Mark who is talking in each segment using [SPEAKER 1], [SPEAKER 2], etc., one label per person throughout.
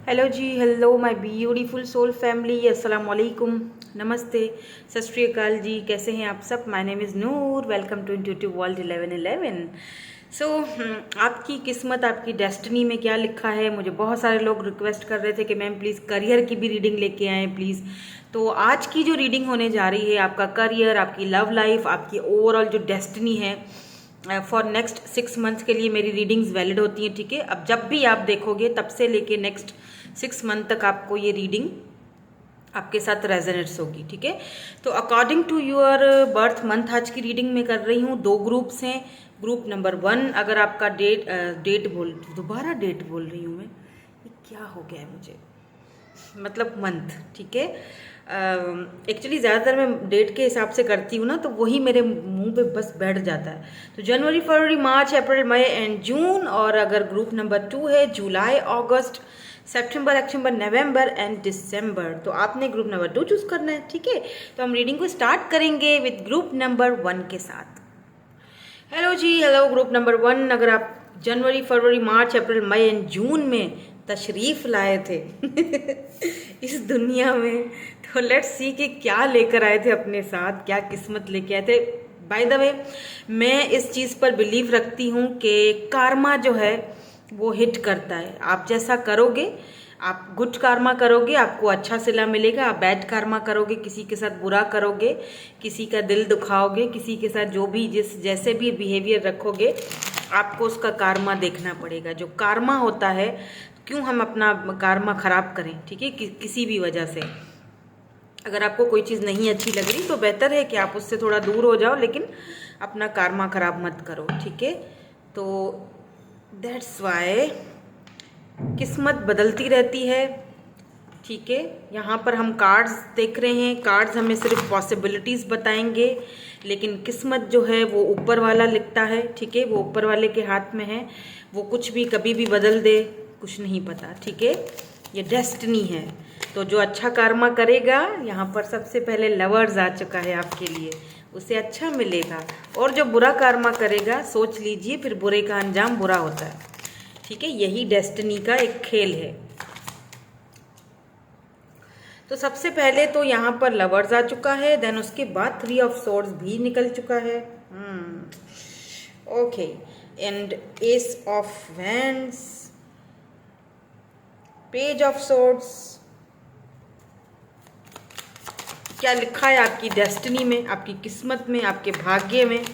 [SPEAKER 1] Hello ji, hello my beautiful soul family, अस्सलाम वालेकुम, नमस्ते, सत श्री अकाल जी। कैसे हैं आप सब? My name is Noor, welcome to intuitive world 1111। So आपकी किस्मत, आपकी डेस्टिनी में क्या लिखा है? मुझे बहुत सारे लोग रिक्वेस्ट कर रहे थे कि मैम प्लीज़ करियर की भी रीडिंग लेके आएँ प्लीज़। तो आज की जो रीडिंग होने जा रही है, आपका करियर, आपकी लव लाइफ, आपकी ओवरऑल जो डेस्टिनी है फॉर नेक्स्ट 6 मंथ्स के लिए मेरी रीडिंग्स वैलिड होती हैं, ठीक है। अब जब भी आप देखोगे तब से लेके नेक्स्ट 6 मंथ तक आपको ये रीडिंग आपके साथ रेजोनेट्स होगी, ठीक है। तो according to your birth month आज की रीडिंग में कर रही हूँ। 2 ग्रुप्स हैं। ग्रुप नंबर 1, अगर आपका डेट दोबारा डेट बोल रही हूँ मैं, ये क्या हो गया है मुझे, मतलब मंथ, ठीक है। एक्चुअली ज़्यादातर मैं डेट के हिसाब से करती हूँ ना, तो वही मेरे मुंह पे बस बैठ जाता है। तो जनवरी, फरवरी, मार्च, अप्रैल, मई एंड जून। और अगर ग्रुप नंबर 2 है, जुलाई, अगस्त, सितंबर, अक्टूबर, नवंबर एंड दिसंबर। तो आपने ग्रुप नंबर 2 चूज करना है, ठीक है। तो हम रीडिंग को स्टार्ट करेंगे विद ग्रुप नंबर 1 के साथ। Hello ji, hello group number 1। अगर आप जनवरी, फरवरी, मार्च, अप्रैल, मई एंड जून में तशरीफ लाए थे इस दुनिया में, तो लेट्स सी कि क्या लेकर आए थे अपने साथ, क्या किस्मत लेके आए थे। बाय द वे, मैं इस चीज़ पर बिलीव रखती हूँ कि कार्मा जो है वो हिट करता है। आप जैसा करोगे, आप गुड कार्मा करोगे आपको अच्छा सिला मिलेगा। आप बैड कार्मा करोगे, किसी के साथ बुरा करोगे, किसी का दिल दुखाओगे, किसी के साथ जो भी जैसे भी बिहेवियर रखोगे, आपको उसका कार्मा देखना पड़ेगा। जो कार्मा होता है, क्यों हम अपना कार्मा खराब करें, ठीक है, किसी भी वजह से। अगर आपको कोई चीज़ नहीं अच्छी लग रही तो बेहतर है कि आप उससे थोड़ा दूर हो जाओ, लेकिन अपना कार्मा खराब मत करो, ठीक है। तो दैट्स वाई किस्मत बदलती रहती है, ठीक है। यहाँ पर हम कार्ड्स देख रहे हैं। कार्ड्स हमें सिर्फ पॉसिबिलिटीज़ बताएंगे, लेकिन किस्मत जो है वो ऊपर वाला लिखता है, ठीक है। वो ऊपर वाले के हाथ में है, वो कुछ भी कभी भी बदल दे, कुछ नहीं पता, ठीक है। ये डेस्टिनी है। तो जो अच्छा कर्मा करेगा, यहाँ पर सबसे पहले लवर्स आ चुका है आपके लिए, उसे अच्छा मिलेगा। और जो बुरा कर्मा करेगा, सोच लीजिए फिर बुरे का अंजाम बुरा होता है, ठीक है। यही डेस्टिनी का एक खेल है। तो सबसे पहले तो यहाँ पर लवर्स आ चुका है, देन उसके बाद 3 ऑफ सोर्ड्स भी निकल चुका है। Okay, and S of wands, page of swords. क्या लिखा है आपकी डेस्टिनी में, आपकी किस्मत में, आपके भाग्य में?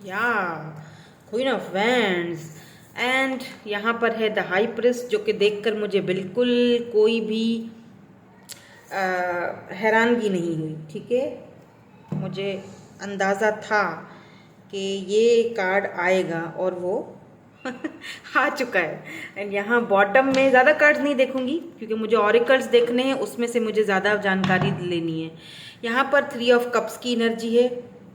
[SPEAKER 1] या क्वीन ऑफ वैंड्स, एंड यहाँ पर है द हाई प्रिस्ट, जो कि देखकर मुझे बिल्कुल कोई भी हैरानगी नहीं हुई, ठीक है। मुझे अंदाज़ा था कि ये कार्ड आएगा और वो आ चुका है। एंड यहाँ बॉटम में ज़्यादा कार्ड्स नहीं देखूंगी क्योंकि मुझे ऑरिकल्स देखने हैं, उसमें से मुझे ज़्यादा जानकारी लेनी है। यहाँ पर 3 ऑफ कप्स की एनर्जी है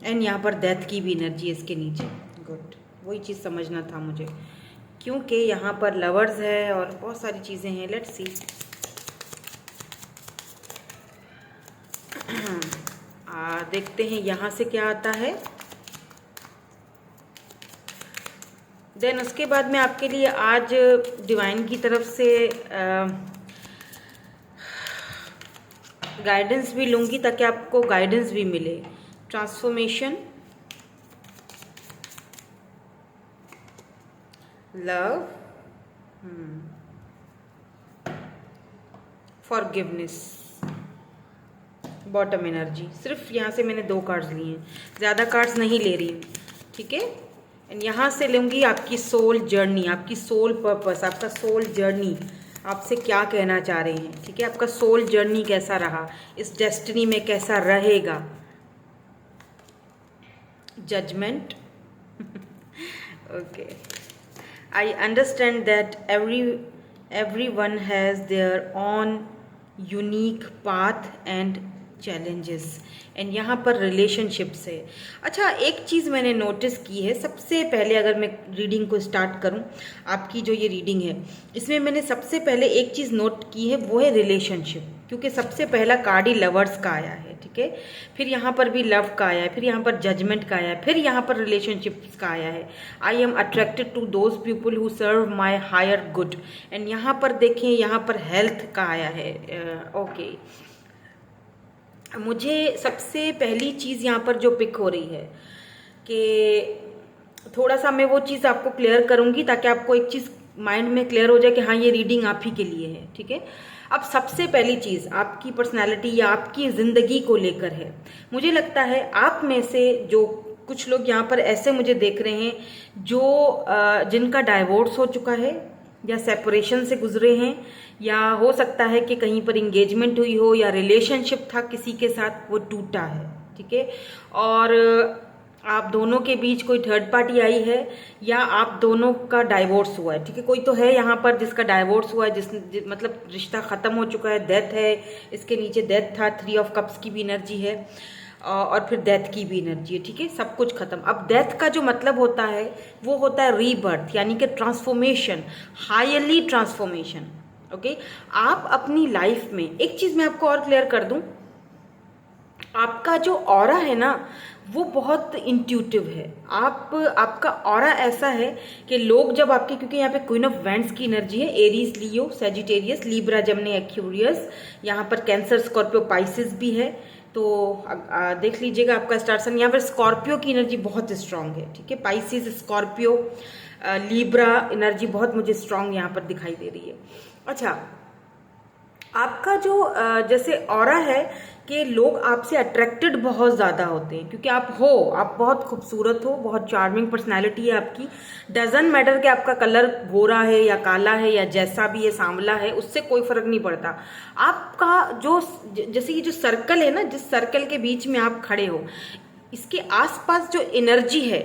[SPEAKER 1] एंड यहाँ पर डेथ की भी एनर्जी है इसके नीचे। गुड, वही चीज़ समझना था मुझे, क्योंकि यहाँ पर लवर्स है और बहुत सारी चीज़ें हैं। Let's see. देखते हैं यहाँ से क्या आता है। देन उसके बाद मैं आपके लिए आज डिवाइन की तरफ से गाइडेंस भी लूँगी, ताकि आपको गाइडेंस भी मिले। Transformation, love, forgiveness, bottom energy. सिर्फ यहाँ से मैंने 2 कार्ड्स लिए हैं, ज़्यादा कार्ड्स नहीं ले रही हूँ, ठीक है। एंड यहाँ से लूँगी आपकी सोल जर्नी, आपकी सोल पर्पस, आपका सोल जर्नी आपसे क्या कहना चाह रहे हैं, ठीक है। आपका सोल जर्नी कैसा रहा, इस डेस्टिनी में कैसा रहेगा। Judgement. Okay, I understand that everyone has their own unique path and challenges। And यहाँ पर रिलेशनशिप्स है। अच्छा, एक चीज़ मैंने नोटिस की है सबसे पहले, अगर मैं रीडिंग को स्टार्ट करूँ, आपकी जो ये रीडिंग है इसमें मैंने सबसे पहले एक चीज़ नोट की है, वो है रिलेशनशिप। क्योंकि सबसे पहला कार्ड ही लवर्स का आया है, ठीक है। फिर यहाँ पर भी लव का आया है, फिर यहाँ पर जजमेंट का आया है, फिर यहाँ पर रिलेशनशिप्स का आया है। I am attracted to those people who serve my higher good. And यहाँ पर देखें, यहाँ पर हेल्थ का आया है। ओके, मुझे सबसे पहली चीज़ यहाँ पर जो पिक हो रही है कि थोड़ा सा मैं वो चीज़ आपको क्लियर करूँगी ताकि आपको एक चीज़ माइंड में क्लियर हो जाए कि हाँ, ये रीडिंग आप ही के लिए है, ठीक है। अब सबसे पहली चीज़ आपकी पर्सनालिटी या आपकी ज़िंदगी को लेकर है। मुझे लगता है आप में से जो कुछ लोग यहाँ पर ऐसे मुझे देख रहे हैं जो जिनका डाइवोर्स हो चुका है या सेपरेशन से गुजरे हैं, या हो सकता है कि कहीं पर इंगेजमेंट हुई हो या रिलेशनशिप था किसी के साथ, वो टूटा है, ठीक है। और आप दोनों के बीच कोई थर्ड पार्टी आई है या आप दोनों का डाइवोर्स हुआ है, ठीक है। कोई तो है यहाँ पर जिसका डाइवोर्स हुआ है, मतलब रिश्ता ख़त्म हो चुका है, डेथ है, इसके नीचे डेथ था, 3 ऑफ कप्स की भी एनर्जी है और फिर डेथ की भी एनर्जी है, ठीक है। सब कुछ खत्म। अब डेथ का जो मतलब होता है वो होता है रीबर्थ, यानी कि ट्रांसफॉर्मेशन, हाईली ट्रांसफॉर्मेशन। ओके, आप अपनी लाइफ में एक चीज़ मैं आपको और क्लियर कर दूं, आपका जो ऑरा है ना वो बहुत इंट्यूटिव है। आपका ऑरा ऐसा है कि लोग जब आपके, क्योंकि यहाँ पे क्वीन ऑफ वैंड्स की एनर्जी है, एरीज, लियो, सेजिटेरियस, लीब्रा, जमनी, एक्यूरियस, यहाँ पर कैंसर, स्कॉर्पियो, पाइसिस भी है। तो देख लीजिएगा आपका स्टार सन। यहाँ पर स्कॉर्पियो की एनर्जी बहुत स्ट्रांग है, ठीक है। पाइसिस, स्कॉर्पियो, लीब्रा एनर्जी बहुत मुझे स्ट्रांग यहाँ पर दिखाई दे रही है। अच्छा, आपका जो जैसे ऑरा है कि लोग आपसे अट्रैक्टेड बहुत ज़्यादा होते हैं क्योंकि आप बहुत खूबसूरत हो, बहुत चार्मिंग पर्सनैलिटी है आपकी। डजन मैटर कि आपका कलर गोरा है या काला है या जैसा भी है, सांवला है, उससे कोई फर्क नहीं पड़ता। आपका जो जैसे ये जो सर्कल है ना, जिस सर्कल के बीच में आप खड़े हो, इसके आसपास जो एनर्जी है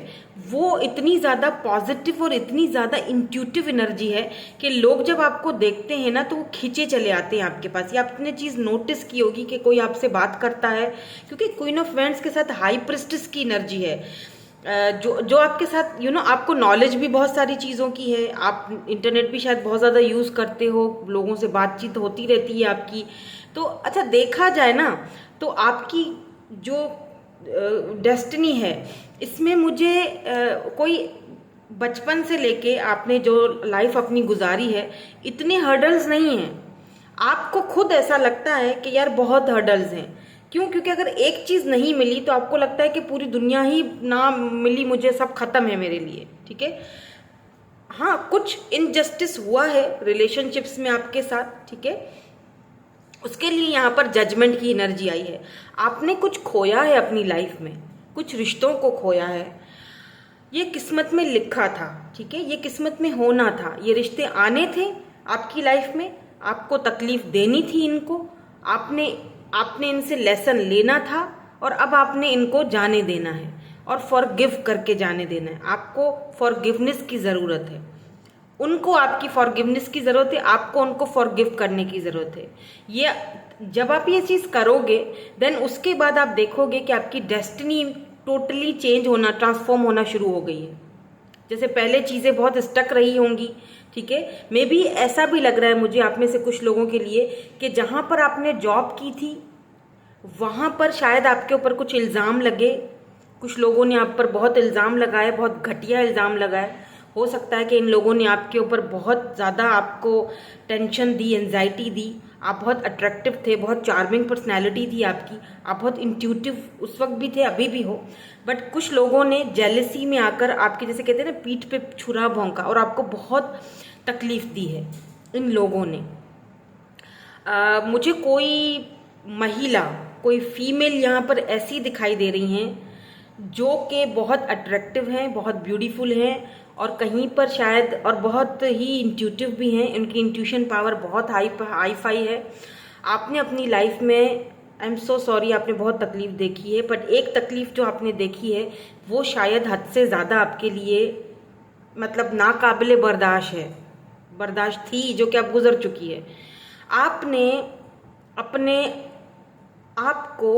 [SPEAKER 1] वो इतनी ज़्यादा पॉजिटिव और इतनी ज़्यादा इंट्यूटिव एनर्जी है कि लोग जब आपको देखते हैं ना तो वो खींचे चले आते हैं आपके पास। या आपने चीज़ नोटिस की होगी कि कोई आपसे बात करता है, क्योंकि क्वीन ऑफ वैंड्स के साथ हाई प्रिस्टेस की एनर्जी है, जो आपके साथ आपको नॉलेज भी बहुत सारी चीज़ों की है। आप इंटरनेट भी शायद बहुत ज़्यादा यूज़ करते हो, लोगों से बातचीत होती रहती है आपकी। तो अच्छा, देखा जाए ना तो आपकी जो डेस्टिनी है इसमें मुझे कोई बचपन से लेके आपने जो लाइफ अपनी गुजारी है, इतने हर्डल्स नहीं हैं। आपको खुद ऐसा लगता है कि यार बहुत हर्डल्स हैं। क्यों? क्योंकि अगर एक चीज़ नहीं मिली तो आपको लगता है कि पूरी दुनिया ही ना मिली मुझे, सब खत्म है मेरे लिए, ठीक है। हाँ, कुछ इनजस्टिस हुआ है रिलेशनशिप्स में आपके साथ, ठीक है, उसके लिए यहाँ पर जजमेंट की एनर्जी आई है। आपने कुछ खोया है अपनी लाइफ में, कुछ रिश्तों को खोया है। ये किस्मत में लिखा था, ठीक है, ये किस्मत में होना था, ये रिश्ते आने थे आपकी लाइफ में, आपको तकलीफ देनी थी इनको, आपने इनसे लेसन लेना था और अब आपने इनको जाने देना है और फॉरगिव करके जाने देना है। आपको फॉरगिवनेस की ज़रूरत है, उनको आपकी फॉरगिवनेस की ज़रूरत है, आपको उनको फॉरगिव करने की ज़रूरत है। ये जब आप ये चीज़ करोगे देन उसके बाद आप देखोगे कि आपकी डेस्टिनी टोटली चेंज होना, ट्रांसफॉर्म होना शुरू हो गई है। जैसे पहले चीज़ें बहुत स्टक रही होंगी, ठीक है, मे बी ऐसा भी लग रहा है मुझे आप में से कुछ लोगों के लिए कि जहाँ पर आपने जॉब की थी वहाँ पर शायद आपके ऊपर कुछ इल्ज़ाम लगे, कुछ लोगों ने आप पर बहुत इल्ज़ाम लगाए, बहुत घटिया इल्ज़ाम लगाए। हो सकता है कि इन लोगों ने आपके ऊपर बहुत ज़्यादा आपको टेंशन दी, एंजाइटी दी। आप बहुत अट्रैक्टिव थे, बहुत चार्मिंग पर्सनैलिटी थी आपकी, आप बहुत इंट्यूटिव उस वक्त भी थे, अभी भी हो। बट कुछ लोगों ने जेलसी में आकर आपके, जैसे कहते हैं ना, पीठ पे छुरा भोंका और आपको बहुत तकलीफ दी है इन लोगों ने। मुझे कोई महिला, कोई फीमेल यहाँ पर ऐसी दिखाई दे रही हैं जो कि बहुत अट्रैक्टिव हैं, बहुत ब्यूटीफुल हैं और कहीं पर शायद और बहुत ही इंट्यूटिव भी हैं। इनकी इंट्यूशन पावर बहुत हाई फाई है। आपने अपनी लाइफ में, आई एम सो सॉरी, आपने बहुत तकलीफ देखी है, बट एक तकलीफ जो आपने देखी है वो शायद हद से ज़्यादा आपके लिए मतलब नाकाबिले बर्दाश्त है, बर्दाश्त थी, जो कि अब गुजर चुकी है। आपने अपने आप को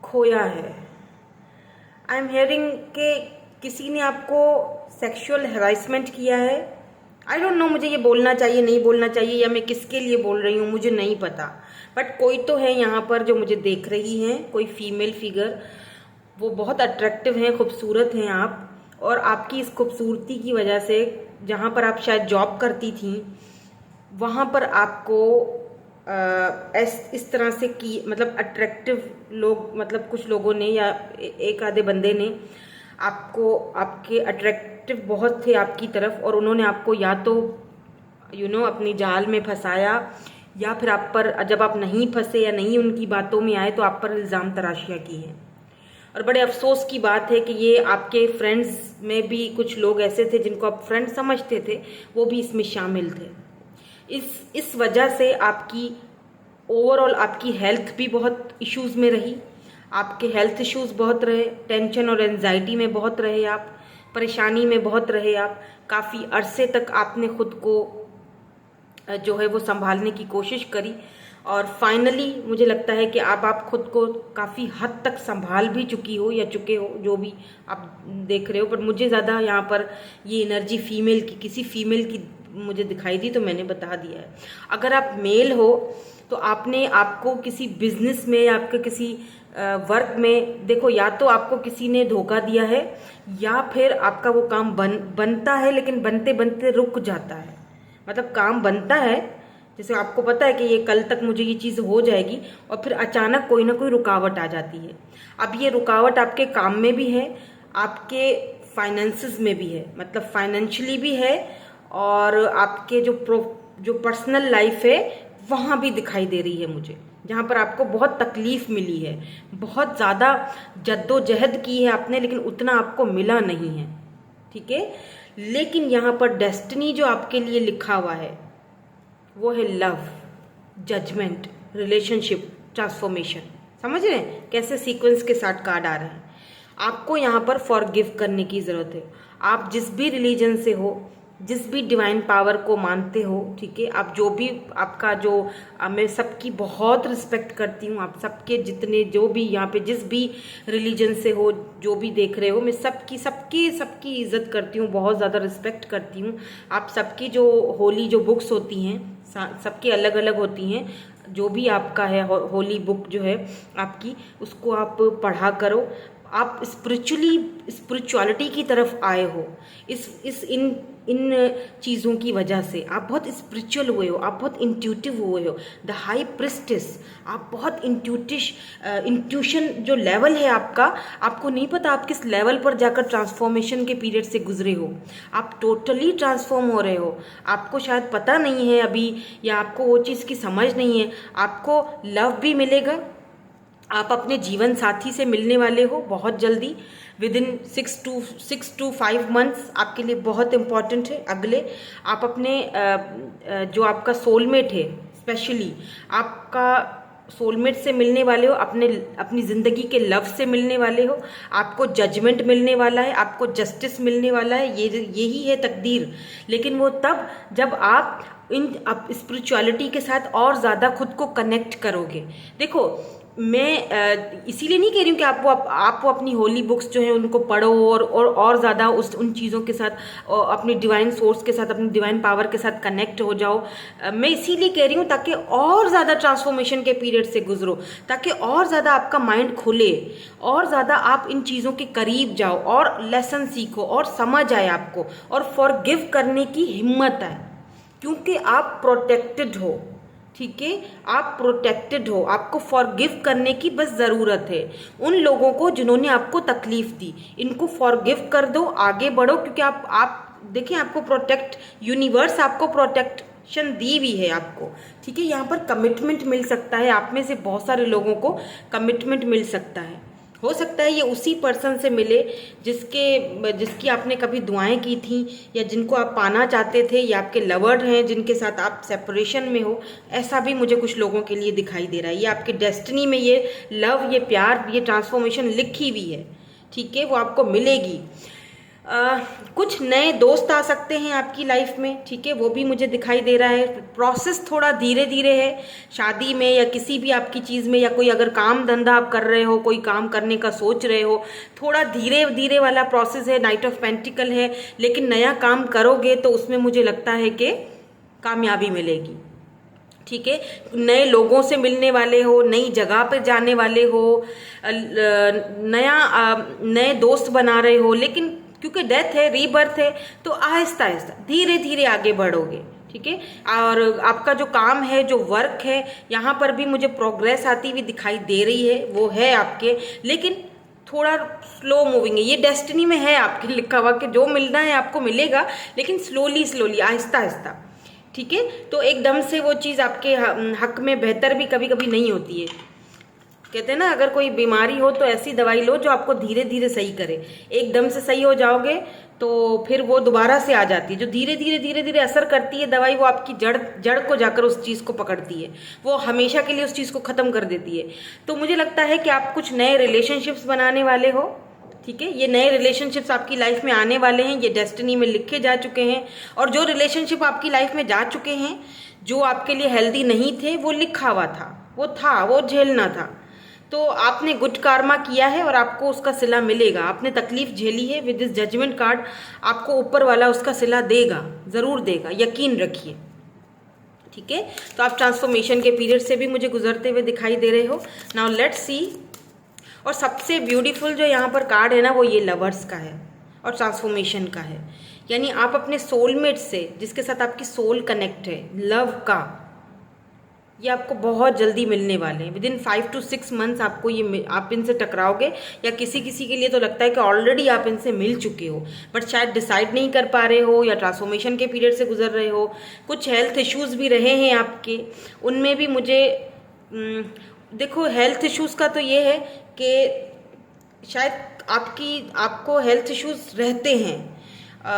[SPEAKER 1] खोया है। आई एम हियरिंग के किसी ने आपको सेक्सुअल हैरेसमेंट किया है, आई डोंट नो मुझे ये बोलना चाहिए नहीं बोलना चाहिए, या मैं किसके लिए बोल रही हूँ मुझे नहीं पता, बट कोई तो है यहाँ पर जो मुझे देख रही हैं, कोई फीमेल फिगर, वो बहुत अट्रैक्टिव हैं, खूबसूरत हैं आप, और आपकी इस खूबसूरती की वजह से जहाँ पर आप शायद जॉब करती थी वहाँ पर आपको इस तरह से की मतलब अट्रैक्टिव लोग, मतलब कुछ लोगों ने या एक आधे बंदे ने आपको, आपके अट्रैक्टिव बहुत थे आपकी तरफ, और उन्होंने आपको या तो अपनी जाल में फंसाया, या फिर आप पर जब आप नहीं फंसे या नहीं उनकी बातों में आए तो आप पर इल्ज़ाम तराशियाँ की हैं। और बड़े अफसोस की बात है कि ये आपके फ्रेंड्स में भी कुछ लोग ऐसे थे जिनको आप फ्रेंड समझते थे, वो भी इसमें शामिल थे। इस वजह से आपकी ओवरऑल आपकी हेल्थ भी बहुत इश्यूज में रही, आपके हेल्थ इश्यूज बहुत रहे, टेंशन और एंजाइटी में बहुत रहे आप, परेशानी में बहुत रहे आप, काफ़ी अरसे तक आपने खुद को जो है वो संभालने की कोशिश करी, और फाइनली मुझे लगता है कि अब आप खुद को काफ़ी हद तक संभाल भी चुकी हो या चुके हो, जो भी आप देख रहे हो। पर मुझे ज़्यादा यहाँ पर ये एनर्जी फीमेल की, किसी फीमेल की मुझे दिखाई दी, तो मैंने बता दिया है। अगर आप मेल हो तो आपको किसी बिजनेस में या आपके किसी वर्क में, देखो या तो आपको किसी ने धोखा दिया है, या फिर आपका वो काम बनता है लेकिन बनते बनते रुक जाता है। मतलब काम बनता है, जैसे आपको पता है कि ये कल तक मुझे ये चीज़ हो जाएगी, और फिर अचानक कोई ना कोई रुकावट आ जाती है। अब ये रुकावट आपके काम में भी है, आपके फाइनेंसेस में भी है, मतलब फाइनेंशियली भी है, और आपके जो पर्सनल लाइफ है वहाँ भी दिखाई दे रही है मुझे, जहाँ पर आपको बहुत तकलीफ मिली है, बहुत ज़्यादा जद्दोजहद की है आपने, लेकिन उतना आपको मिला नहीं है, ठीक है। लेकिन यहाँ पर डेस्टिनी जो आपके लिए लिखा हुआ है वो है लव, जजमेंट, रिलेशनशिप, ट्रांसफॉर्मेशन। समझ रहे हैं कैसे सीक्वेंस के साथ कार्ड आ रहे हैं। आपको यहाँ पर फॉरगिव करने की ज़रूरत है। आप जिस भी रिलीजन से हो, जिस भी डिवाइन पावर को मानते हो, ठीक है, आप जो भी आपका जो मैं सबकी बहुत रिस्पेक्ट करती हूँ, आप सबके जितने जो भी यहाँ पे जिस भी रिलीजन से हो, जो भी देख रहे हो, मैं सबकी सबकी सबकी इज्जत करती हूँ, बहुत ज़्यादा रिस्पेक्ट करती हूँ। आप सबकी जो होली जो बुक्स होती हैं सबकी अलग अलग होती हैं, जो भी आपका है होली बुक जो है आपकी, उसको आप पढ़ा करो। आप स्पिरिचुअलिटी की तरफ आए हो, इन चीज़ों की वजह से आप बहुत स्पिरिचुअल हुए हो, आप बहुत इंट्यूटिव हुए हो। द हाई प्रिस्टेस, आप बहुत इंट्यूशन जो लेवल है आपका, आपको नहीं पता आप किस लेवल पर जाकर ट्रांसफॉर्मेशन के पीरियड से गुजरे हो। आप टोटली ट्रांसफॉर्म हो रहे हो, आपको शायद पता नहीं है अभी, या आपको वो चीज़ की समझ नहीं है। आपको लव भी मिलेगा, आप अपने जीवन साथी से मिलने वाले हो बहुत जल्दी, विद इन 6 to 5 मंथ्स आपके लिए बहुत इम्पॉर्टेंट है। अगले आप अपने जो आपका सोलमेट है, स्पेशली आपका सोलमेट से मिलने वाले हो, अपनी ज़िंदगी के लव से मिलने वाले हो। आपको जजमेंट मिलने वाला है, आपको जस्टिस मिलने वाला है, यही है तकदीर। लेकिन वो तब जब आप स्पिरिचुअलिटी के साथ और ज़्यादा खुद को कनेक्ट करोगे। देखो, मैं इसीलिए नहीं कह रही हूँ कि आप अपनी होली बुक्स जो है उनको पढ़ो और ज़्यादा उन चीज़ों के साथ, अपनी डिवाइन सोर्स के साथ, अपनी डिवाइन पावर के साथ कनेक्ट हो जाओ। मैं इसीलिए कह रही हूँ ताकि और ज़्यादा ट्रांसफॉर्मेशन के पीरियड से गुजरो, ताकि और ज़्यादा आपका माइंड खुले, और ज़्यादा आप इन चीज़ों के करीब जाओ, और लेसन सीखो, और समझ आए आपको, और फॉरगिव करने की हिम्मत आए, क्योंकि आप प्रोटेक्टेड हो, ठीक है, आप प्रोटेक्टेड हो। आपको फॉरगिव करने की बस ज़रूरत है। उन लोगों को जिन्होंने आपको तकलीफ दी, इनको फॉरगिव कर दो, आगे बढ़ो, क्योंकि आप देखिए, आपको यूनिवर्स आपको प्रोटेक्शन दी हुई है आपको, ठीक है। यहाँ पर कमिटमेंट मिल सकता है, आप में से बहुत सारे लोगों को कमिटमेंट मिल सकता है। हो सकता है ये उसी पर्सन से मिले जिसकी आपने कभी दुआएं की थी, या जिनको आप पाना चाहते थे, या आपके लवर्ड हैं जिनके साथ आप सेपरेशन में हो। ऐसा भी मुझे कुछ लोगों के लिए दिखाई दे रहा है। ये आपकी डेस्टिनी में ये लव, ये प्यार, ये ट्रांसफॉर्मेशन लिखी हुई है, ठीक है, वो आपको मिलेगी। कुछ नए दोस्त आ सकते हैं आपकी लाइफ में, ठीक है, वो भी मुझे दिखाई दे रहा है। प्रोसेस थोड़ा धीरे धीरे है, शादी में या किसी भी आपकी चीज़ में, या कोई अगर काम धंधा आप कर रहे हो, कोई काम करने का सोच रहे हो, थोड़ा धीरे धीरे वाला प्रोसेस है। नाइट ऑफ पेंटिकल है, लेकिन नया काम करोगे तो उसमें मुझे लगता है कि कामयाबी मिलेगी, ठीक है। नए लोगों से मिलने वाले हो, नई जगह पर जाने वाले हो, नए दोस्त बना रहे हो, लेकिन क्योंकि डेथ है, रीबर्थ है, तो आहिस्ता आहिस्ता धीरे धीरे आगे बढ़ोगे, ठीक है। और आपका जो काम है, जो वर्क है, यहाँ पर भी मुझे प्रोग्रेस आती हुई दिखाई दे रही है, वो है आपके, लेकिन थोड़ा स्लो मूविंग है। ये डेस्टिनी में है आपके लिखा हुआ कि जो मिलना है आपको मिलेगा, लेकिन स्लोली स्लोली, आहिस्ता आहिस्ता, ठीक है। तो एकदम से वो चीज़ आपके हक में बेहतर भी कभी कभी नहीं होती है। कहते हैं ना, अगर कोई बीमारी हो तो ऐसी दवाई लो जो आपको धीरे धीरे सही करे। एकदम से सही हो जाओगे तो फिर वो दोबारा से आ जाती है। जो धीरे धीरे असर करती है दवाई, वो आपकी जड़ को जाकर उस चीज़ को पकड़ती है, वो हमेशा के लिए उस चीज़ को ख़त्म कर देती है। तो मुझे लगता है कि आप कुछ नए रिलेशनशिप्स बनाने वाले हो, ठीक है। ये नए रिलेशनशिप्स आपकी लाइफ में आने वाले हैं, ये डेस्टिनी में लिखे जा चुके हैं। और जो रिलेशनशिप आपकी लाइफ में जा चुके हैं, जो आपके लिए हेल्दी नहीं थे, वो लिखा हुआ था, वो झेलना था। तो आपने गुड कार्मा किया है और आपको उसका सिला मिलेगा। आपने तकलीफ झेली है, विद दिस जजमेंट कार्ड आपको ऊपर वाला उसका सिला देगा, ज़रूर देगा, यकीन रखिए, ठीक है। तो आप ट्रांसफॉर्मेशन के पीरियड से भी मुझे गुजरते हुए दिखाई दे रहे हो। Now let's see. और सबसे ब्यूटीफुल जो यहाँ पर कार्ड है ना, वो ये लवर्स का है और ट्रांसफॉर्मेशन का है। यानी आप अपने सोलमेट से, जिसके साथ आपकी सोल कनेक्ट है, लव का, ये आपको बहुत जल्दी मिलने वाले हैं। विदिन 5 to 6 मंथ्स आपको ये, आप इनसे टकराओगे। या किसी किसी के लिए तो लगता है कि ऑलरेडी आप इनसे मिल चुके हो, बट शायद डिसाइड नहीं कर पा रहे हो, या ट्रांसफॉर्मेशन के पीरियड से गुजर रहे हो। कुछ हेल्थ इश्यूज़ भी रहे हैं आपके, उनमें भी मुझे देखो, हेल्थ इश्यूज़ का तो ये है कि शायद आपको हेल्थ इश्यूज़ रहते हैं।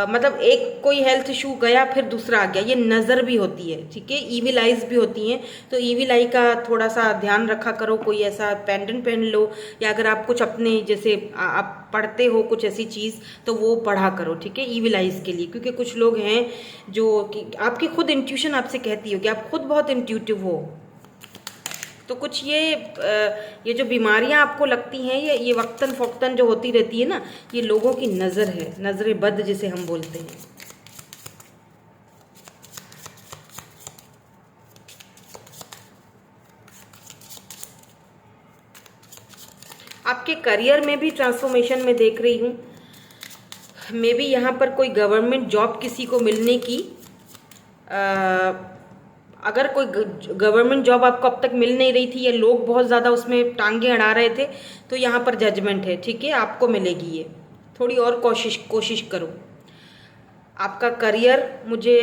[SPEAKER 1] मतलब एक कोई हेल्थ इशू गया, फिर दूसरा आ गया। ये नज़र भी होती है, ठीक है, ईविल आइज़ भी होती हैं। तो ईविल आई का थोड़ा सा ध्यान रखा करो। कोई ऐसा पेंडेंट पहन लो, या अगर आप कुछ अपने जैसे आप पढ़ते हो कुछ ऐसी चीज़, तो वो पढ़ा करो, ठीक है, ईविल आइज़ के लिए। क्योंकि कुछ लोग हैं जो कि आपकी खुद इंट्यूशन आपसे कहती हो कि आप खुद बहुत इंट्यूटिव हो। तो कुछ ये जो बीमारियां आपको लगती हैं, ये वक्तन फ़ौक्तन जो होती रहती है ना, ये लोगों की नज़र है, नज़र बद जिसे हम बोलते हैं। आपके करियर में भी ट्रांसफॉर्मेशन में देख रही हूँ। मे बी यहाँ पर कोई गवर्नमेंट जॉब किसी को मिलने की, अगर कोई गवर्नमेंट जॉब आपको अब तक मिल नहीं रही थी, या लोग बहुत ज़्यादा उसमें टांगे अड़ा रहे थे, तो यहाँ पर जजमेंट है, ठीक है, आपको मिलेगी ये। थोड़ी और कोशिश करो। आपका करियर मुझे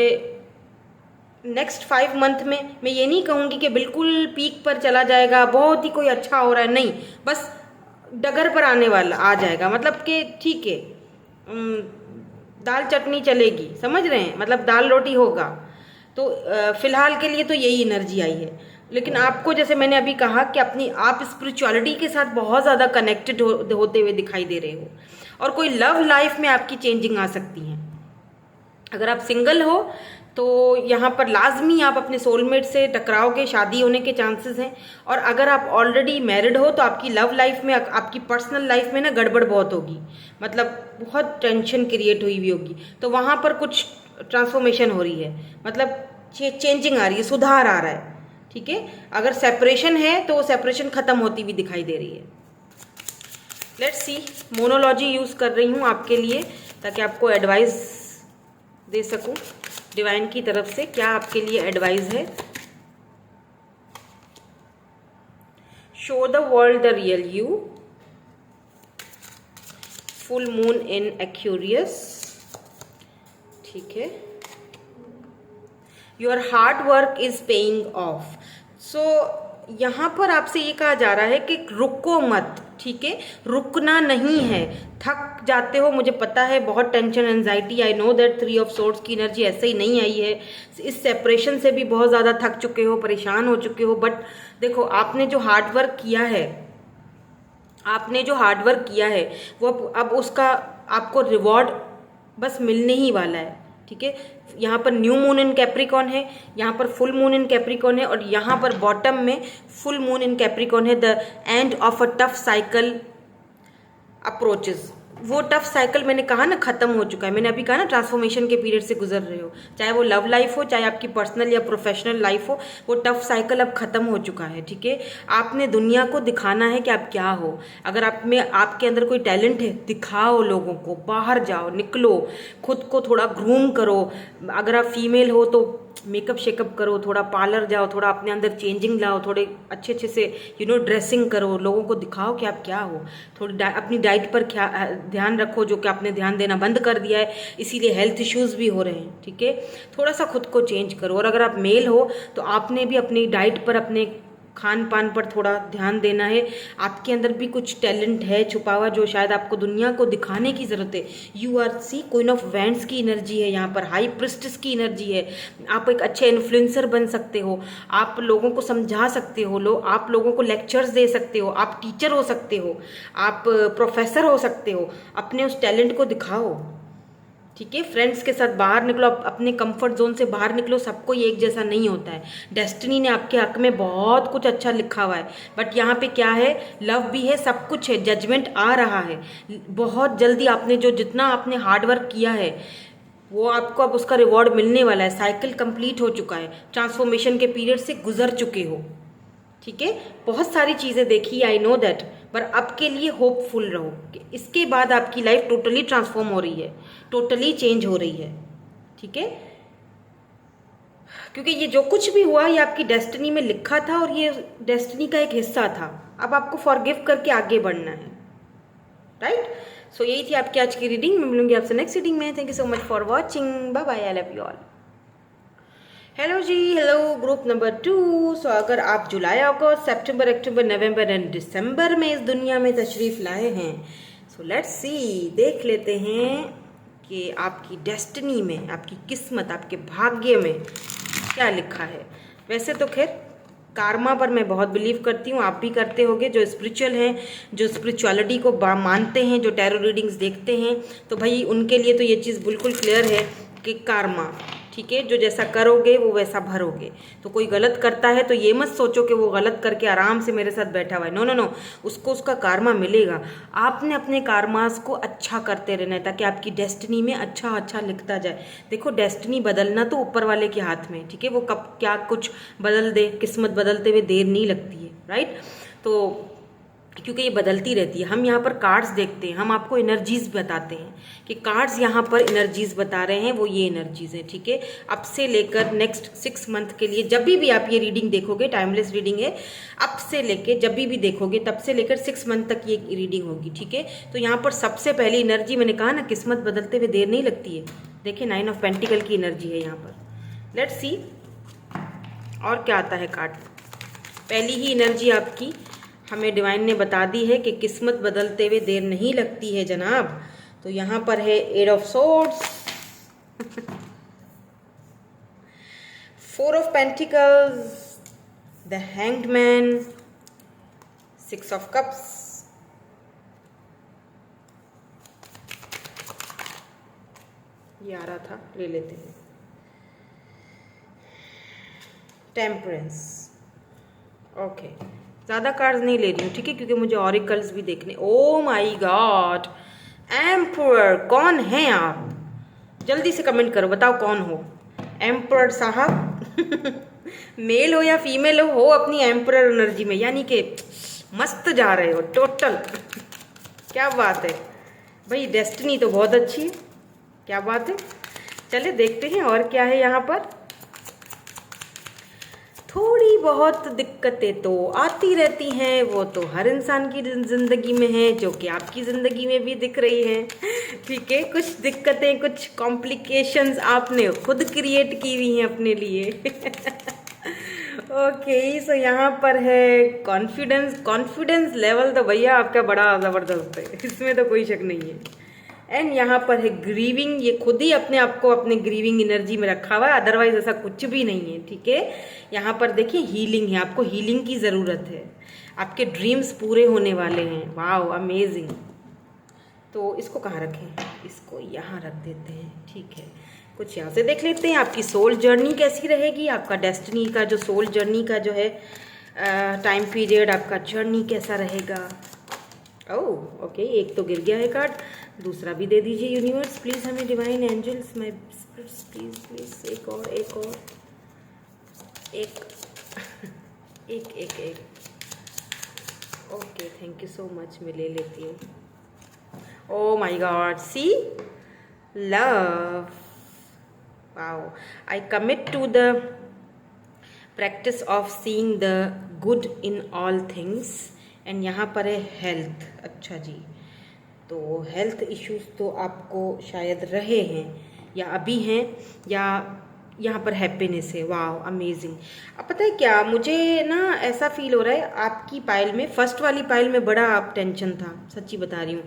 [SPEAKER 1] नेक्स्ट 5 मंथ में, मैं ये नहीं कहूँगी कि बिल्कुल पीक पर चला जाएगा, बहुत ही कोई अच्छा हो रहा है, नहीं, बस डगर पर आने वाला आ जाएगा। मतलब कि ठीक है, दाल चटनी चलेगी, समझ रहे हैं, मतलब दाल रोटी होगा। तो फिलहाल के लिए तो यही एनर्जी आई है। लेकिन आपको, जैसे मैंने अभी कहा कि आप स्पिरिचुअलिटी के साथ बहुत ज़्यादा कनेक्टेड होते हुए दिखाई दे रहे हो। और कोई लव लाइफ में आपकी चेंजिंग आ सकती है। अगर आप सिंगल हो तो यहाँ पर लाजमी आप अपने सोलमेट से टकराओगे, शादी होने के चांसेस हैं। और अगर आप ऑलरेडी मैरिड हो तो आपकी लव लाइफ में, आपकी पर्सनल लाइफ में ना गड़बड़ बहुत होगी, मतलब बहुत टेंशन क्रिएट हुई होगी। तो वहाँ पर कुछ ट्रांसफॉर्मेशन हो रही है, मतलब चेंजिंग आ रही है, सुधार आ रहा है, ठीक है। अगर सेपरेशन है तो वो सेपरेशन ख़त्म होती हुई दिखाई दे रही है। Let's see. मोनोलॉजी यूज़ कर रही हूँ आपके लिए, ताकि आपको एडवाइस दे सकूँ डिवाइन की तरफ से। क्या आपके लिए एडवाइस है? Show the world the real you, full moon in Aquarius, ठीक है। Your hard work is paying off. So यहाँ पर आपसे ये कहा जा रहा है कि रुको मत, ठीक है, रुकना नहीं है। थक जाते हो, मुझे पता है, बहुत tension, anxiety, I know that 3 of swords की एनर्जी ऐसे ही नहीं आई है। इस सेपरेशन से भी बहुत ज़्यादा थक चुके हो, परेशान हो चुके हो। बट देखो, आपने जो हार्डवर्क किया है वो अब उसका आपको रिवॉर्ड बस मिलने ही वाला है, ठीक है। यहाँ पर न्यू मून इन कैप्रिकॉन है, यहाँ पर फुल मून इन कैप्रिकॉन है, और यहाँ पर बॉटम में फुल मून इन कैप्रिकॉन है। The end of a tough cycle approaches. वो टफ साइकिल मैंने कहा ना खत्म हो चुका है, मैंने अभी कहा ना ट्रांसफॉर्मेशन के पीरियड से गुजर रहे हो, चाहे वो लव लाइफ हो चाहे आपकी पर्सनल या प्रोफेशनल लाइफ हो, वो टफ साइकिल अब खत्म हो चुका है, ठीक है। आपने दुनिया को दिखाना है कि आप क्या हो। अगर आप में आपके अंदर कोई टैलेंट है, दिखाओ लोगों को, बाहर जाओ, निकलो, खुद को थोड़ा ग्रूम करो। अगर आप फीमेल हो तो मेकअप शेकअप करो, थोड़ा पार्लर जाओ, थोड़ा अपने अंदर चेंजिंग लाओ, थोड़े अच्छे अच्छे से ड्रेसिंग करो, लोगों को दिखाओ कि आप क्या हो। थोड़ी अपनी डाइट पर ध्यान रखो, जो कि आपने ध्यान देना बंद कर दिया है, इसीलिए हेल्थ इश्यूज़ भी हो रहे हैं, ठीक है। थोड़ा सा खुद को चेंज करो। और अगर आप मेल हो तो आपने भी अपनी डाइट पर, अपने खान पान पर थोड़ा ध्यान देना है। आपके अंदर भी कुछ टैलेंट है छुपा हुआ, जो शायद आपको दुनिया को दिखाने की ज़रूरत है। You are see queen of wands की एनर्जी है यहाँ पर, हाई प्रिस्टेस की एनर्जी है। आप एक अच्छे इन्फ्लुएंसर बन सकते हो, आप लोगों को समझा सकते हो, आप लोगों को लेक्चर्स दे सकते हो, आप टीचर हो सकते हो, आप प्रोफेसर हो सकते हो। अपने उस टैलेंट को दिखाओ, ठीक है। फ्रेंड्स के साथ बाहर निकलो, अपने कंफर्ट जोन से बाहर निकलो। सबको ये एक जैसा नहीं होता है। डेस्टिनी ने आपके हक में बहुत कुछ अच्छा लिखा हुआ है, बट यहाँ पे क्या है, लव भी है, सब कुछ है, जजमेंट आ रहा है बहुत जल्दी। आपने जितना आपने हार्डवर्क किया है वो आपको अब उसका रिवॉर्ड मिलने वाला है। साइकिल कंप्लीट हो चुका है, ट्रांसफॉर्मेशन के पीरियड से गुजर चुके हो, ठीक है। बहुत सारी चीज़ें देखी, आई नो दैट, पर अब के लिए होपफुल रहो कि इसके बाद आपकी लाइफ टोटली ट्रांसफॉर्म हो रही है, टोटली चेंज हो रही है, ठीक है। क्योंकि ये जो कुछ भी हुआ ये आपकी डेस्टिनी में लिखा था, और ये डेस्टिनी का एक हिस्सा था। अब आपको फॉरगिव करके आगे बढ़ना है, राइट। सो यही थी आपकी आज की रीडिंग। मैं मिलूंगी आपसे नेक्स्ट रीडिंग में। Thank you so much for watching, bye bye, I love you all. Hello ji, hello group number 2। So अगर आप जुलाई, अगस्त, सितंबर, अक्टूबर, नवंबर एंड दिसंबर में इस दुनिया में तशरीफ़ लाए हैं, सो लेट्स सी, देख लेते हैं कि आपकी डेस्टिनी में, आपकी किस्मत, आपके भाग्य में क्या लिखा है। वैसे तो खैर कार्मा पर मैं बहुत बिलीव करती हूँ, आप भी करते होगे। जो स्पिरिचुअल हैं, जो स्पिरिचुअलिटी को मानते हैं, जो टैरो रीडिंग्स देखते हैं, तो भाई उनके लिए तो ये चीज़ बिल्कुल क्लियर है कि कार्मा, ठीक है, जो जैसा करोगे वो वैसा भरोगे। तो कोई गलत करता है तो ये मत सोचो कि वो गलत करके आराम से मेरे साथ बैठा हुआ है। नो नो नो, उसको उसका कार्मा मिलेगा। आपने अपने कार्मास को अच्छा करते रहना है, ताकि आपकी डेस्टिनी में अच्छा अच्छा लिखता जाए। देखो, डेस्टिनी बदलना तो ऊपर वाले के हाथ में, ठीक है। वो कब क्या कुछ बदल दे, किस्मत बदलते हुए देर नहीं लगती है, राइट। तो क्योंकि ये बदलती रहती है। हम यहाँ पर कार्ड्स देखते हैं, हम आपको एनर्जीज बताते हैं कि कार्ड्स यहाँ पर एनर्जीज बता रहे हैं, वो ये एनर्जीज हैं, ठीक है। अब से लेकर नेक्स्ट 6 मंथ के लिए जब भी आप ये रीडिंग देखोगे, टाइमलेस रीडिंग है, अब से लेके जब भी देखोगे तब से लेकर 6 मंथ तक ये रीडिंग होगी, ठीक है। तो यहाँ पर सबसे पहली एनर्जी, मैंने कहा ना किस्मत बदलते हुए देर नहीं लगती है। देखिए 9 ऑफ पेंटिकल की एनर्जी है यहाँ पर। लेट्स सी और क्या आता है कार्ड। पहली ही एनर्जी आपकी हमें डिवाइन ने बता दी है कि किस्मत बदलते हुए देर नहीं लगती है जनाब। तो यहाँ पर है 8 of swords, 4 of pentacles, the hanged man, 6 of cups, ये आ रहा था, ले लेते हैं, टेम्परेंस। ओके, ज़्यादा कार्ड्स नहीं ले रही हूँ, ठीक है, क्योंकि मुझे ऑरिकल्स भी देखने। ओ माय गॉड, एम्परर, कौन हैं आप? जल्दी से कमेंट करो, बताओ कौन हो एम्परर साहब। मेल हो या फीमेल हो अपनी एम्परर एनर्जी में, यानी कि मस्त जा रहे हो टोटल। क्या बात है भाई, डेस्टिनी तो बहुत अच्छी है, क्या बात है। चलिए देखते हैं और क्या है यहाँ पर। थोड़ी बहुत दिक्कतें तो आती रहती हैं, वो तो हर इंसान की ज़िंदगी में है, जो कि आपकी ज़िंदगी में भी दिख रही हैं, ठीक है। कुछ दिक्कतें, कुछ कॉम्प्लिकेशंस आपने खुद क्रिएट की हुई हैं अपने लिए। ओके, सो यहाँ पर है कॉन्फिडेंस। कॉन्फिडेंस लेवल तो भैया आपका बड़ा ज़बरदस्त है, इसमें तो कोई शक नहीं है। एंड यहाँ पर है ग्रीविंग, ये खुद ही अपने आप को अपने ग्रीविंग एनर्जी में रखा हुआ है, अदरवाइज ऐसा कुछ भी नहीं है, ठीक है। यहाँ पर देखिए हीलिंग है, आपको हीलिंग की ज़रूरत है, आपके ड्रीम्स पूरे होने वाले हैं। Wow, amazing. तो इसको कहाँ रखें, इसको यहाँ रख देते हैं, ठीक है। कुछ यहाँ से देख लेते हैं आपकी सोल जर्नी कैसी रहेगी, आपका डेस्टिनी का जो सोल जर्नी का जो है टाइम पीरियड, आपका जर्नी कैसा रहेगा। ओह ओके, एक तो गिर गया है कार्ड, दूसरा भी दे दीजिए यूनिवर्स प्लीज़ हमें, divine angels my spirits please please, एक और एक और एक एक एक एक okay, thank you so much, मैं ले लेती हूँ। Oh my God, see? Love. Wow. I commit to the practice of seeing the good in all things. And यहाँ पर है हेल्थ। अच्छा जी, तो हेल्थ इश्यूज तो आपको शायद रहे हैं या अभी हैं, या यहाँ पर हैप्पीनेस है। वाह अमेजिंग। अब पता है क्या, मुझे ना ऐसा फील हो रहा है आपकी पाइल में, फर्स्ट वाली पाइल में बड़ा आप टेंशन था, सच्ची बता रही हूँ,